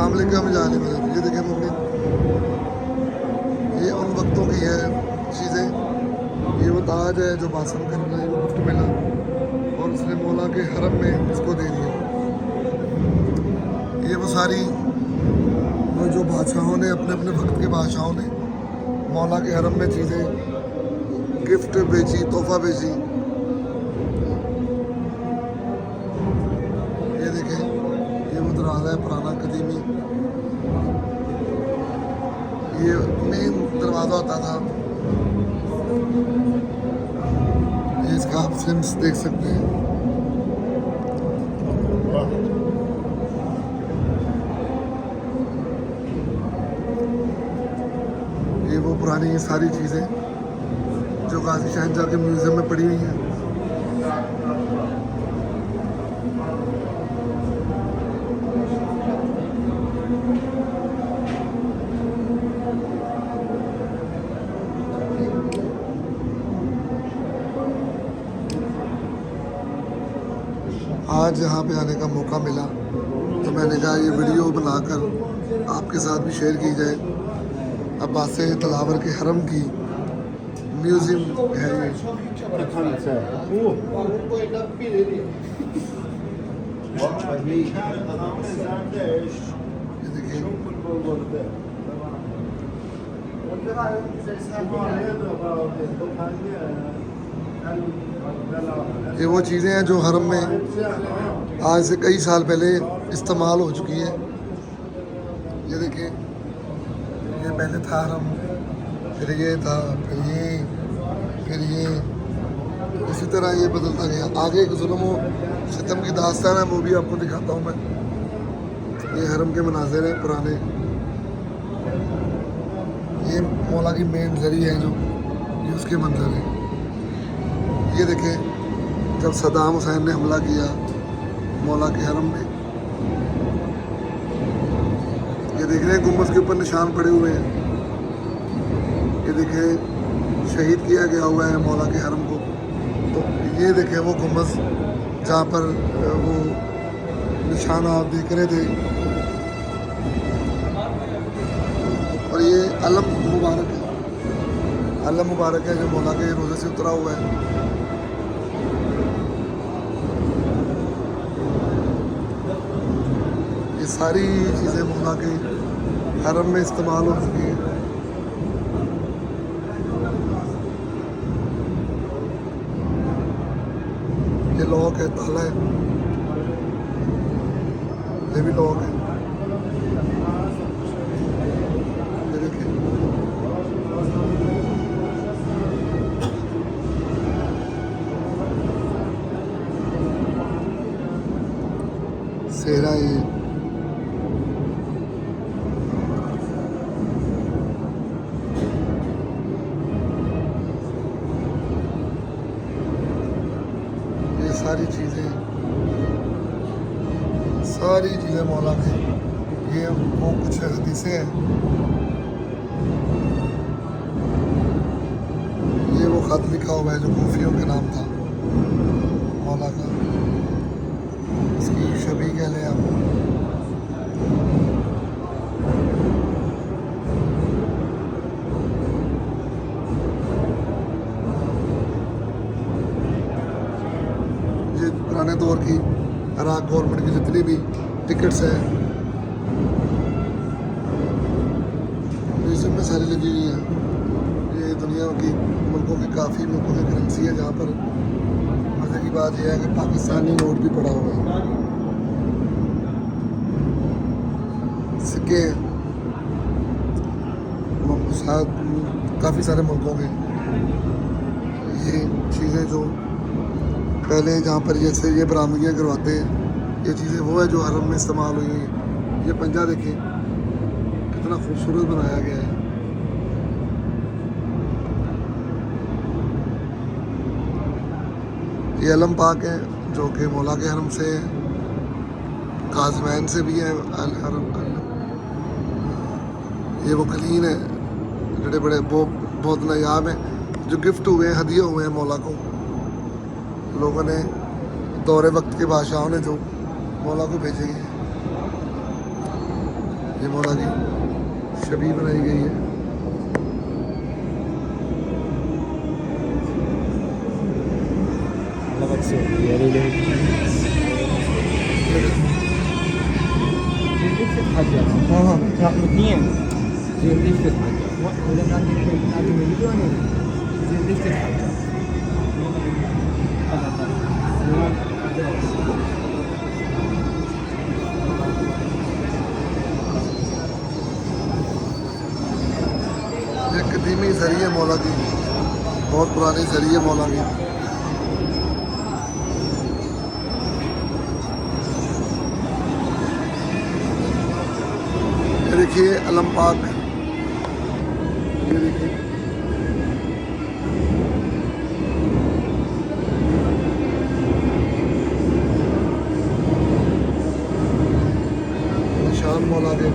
सामने के हमें जाने में ये देखें मम्मी, ये उन वक्तों की है चीज़ें। ये वो ताज है जो बादशाह करीम को गिफ्ट मिला और उसने मौला के हरम में इसको दे दिया। ये वो सारी वो जो बादशाहों ने अपने अपने वक्त के बादशाहों ने मौला के हरम में चीज़ें गिफ्ट बेची, तोहफा बेची। ये देखें, ये वो दरवाज़ा है पुराना कदीमी, ये मेन दरवाज़ा होता था। ये इसका आप सिम्स देख सकते हैं। ये वो पुरानी सारी चीज़ें जो गाजी शहनशाह के म्यूज़ियम में पड़ी हुई हैं। आज यहाँ पे आने का मौका मिला तो मैंने कहा ये वीडियो बनाकर आपके साथ भी शेयर की जाए। अब्बास तलावर के हरम की म्यूज़ियम है ये। ये देखिए, ये वो चीज़ें हैं जो हरम में आज से कई साल पहले इस्तेमाल हो चुकी है। ये देखिए, ये पहले था हरम, फिर ये था, फिर ये इसी तरह ये बदलता गया। आगे एक जुल्म व सितम की दास्तान है, वो भी आपको दिखाता हूँ मैं। ये हरम के मनाज़िर हैं पुराने। ये मौला की मेन जरी है जो ये उसके मंजर है। ये देखें, जब सद्दाम हुसैन ने हमला किया मौला के हरम में, ये देख रहे हैं गुम्बद के ऊपर निशान पड़े हुए हैं। ये देखें, शहीद किया गया हुआ है मौला के हरम को। तो ये देखें वो गुम्बद जहाँ पर वो निशान आप देख रहे थे, और ये अलम मुबारक है। अलम मुबारक है जो मौला के रोज़े से उतरा हुआ है। ये सारी चीज़ें मौला के हरम में इस्तेमाल हो चुकी हैं। ये लॉक है, ताला है, ये भी लॉक है। ये देखिए, सेहरा ये सारी चीज़ें मौला की। ये वो कुछ हदीसें हैं। ये वो ख़त लिखा हुआ है जो कूफियों के नाम था मौला का, इसकी शबी कह लें आप। ये पुराने दौर की इराक गवर्नमेंट की जितनी भी टिकट्स हैं म्यूज़ियम में सारी लगी हुई हैं। ये दुनिया की मुल्कों की काफ़ी मुल्कों की करेंसी है, जहाँ पर मज़े की बात यह है कि पाकिस्तानी नोट भी पड़ा हुआ है, सिक्के साथ काफ़ी सारे मुल्कों के। ये चीज़ें जो पहले जहाँ पर जैसे ये बरामदगियाँ करवाते हैं, ये चीज़ें वो है जो हरम में इस्तेमाल हुई हैं। ये पंजा देखें कितना खूबसूरत बनाया गया है। ये अलम पाक है जो कि मौला के हरम से काज़मैन से भी है। हरम ये वो कलीन है, बड़े बड़े वो बहुत नायाब हैं जो गिफ्ट हुए हैं, हदिया हुए हैं मौला को। लोगों ने दौरे वक्त के बादशाहों ने जो मौला को भेजे गए। ये मौला की छवि बनाई गई है। अलग से हाँ हाँ ये कदीमी सरी है मौला की, बहुत पुरानी सरी है मौला की। ये देखिए अलम पाक, ये देखिए निशान मौला के।